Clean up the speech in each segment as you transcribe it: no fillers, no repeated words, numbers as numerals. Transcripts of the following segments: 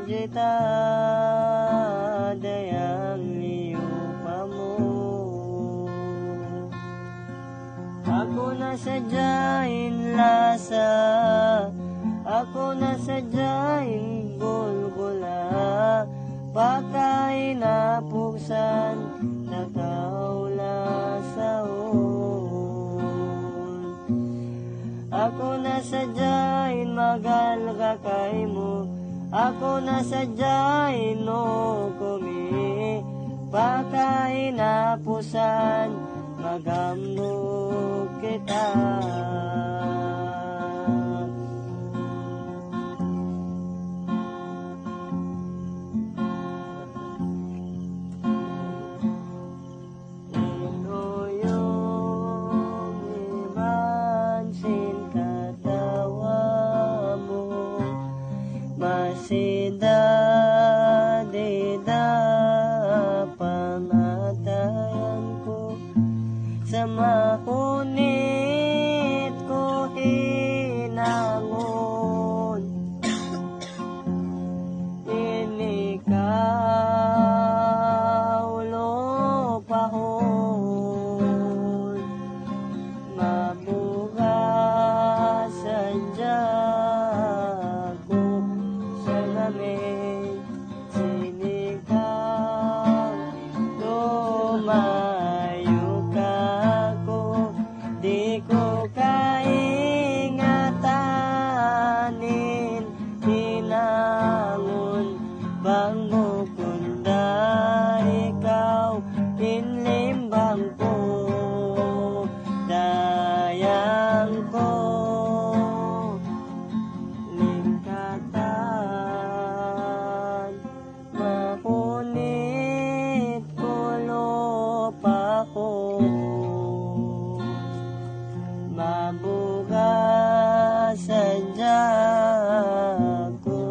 jita dayang liupa mo. Ako nasadyain lasa, ako nasadyain gulgula, pagkain na puksan nakaula sa ako nasadyain magalgakay mo, ako nasadyain no kumi, pagkain na pusan magambog kita. Masida dida pamatayan ko sa makunit ko hinangon. Inikaw lupahon, mabugas sadya sinigaw, lumayo ka ko, di ko kaingatanin, hinangon bang mukunda, ikaw inlimbang ko, dayang ko. Mabuga sadya ko,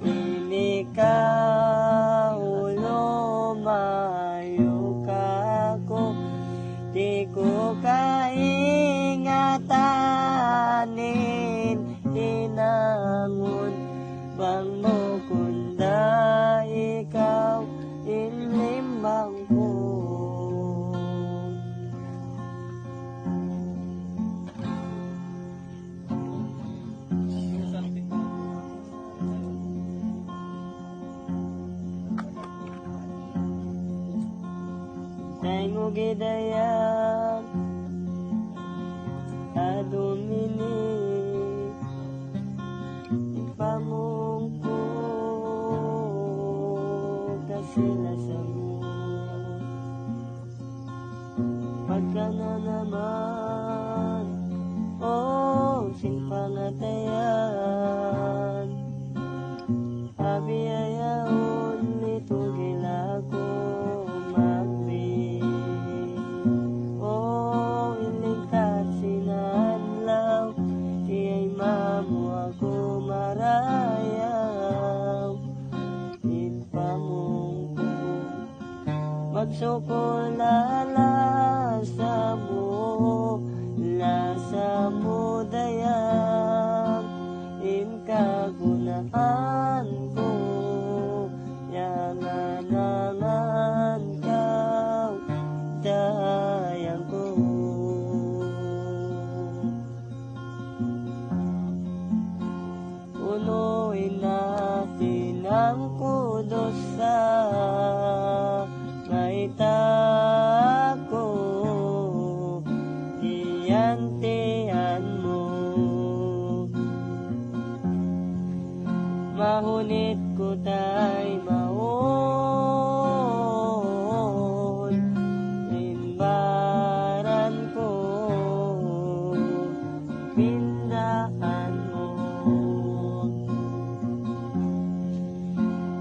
inikaw lumayo ka ko, di ko kaingatanin, hinangon bang mukunda, ikaw inlimbang ko. Tayo gidayan adumini ipamungko kasilasan mo, pagka na naman sinpangatayan, abiyayaon nito gilago ako marayaw, ipamungko magsukulala sa mo, lasa mo dayang inkagunaan ko, yanganangan kaw dayang ko. Punuin natin ang kudos sa maitako, tiyan-tiyan mo, mahunit ko tay maon, limbaran ko, pindaan mo.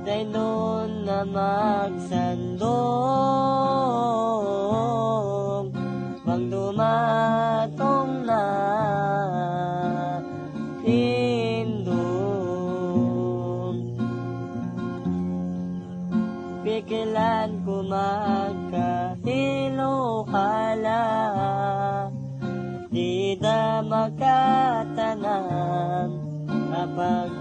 Daynon na magsandong, bang dumatong na indong, pikilan ko magkahilo hala, di da makatanang kapag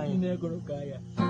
Ay. Hindi na ako kaya.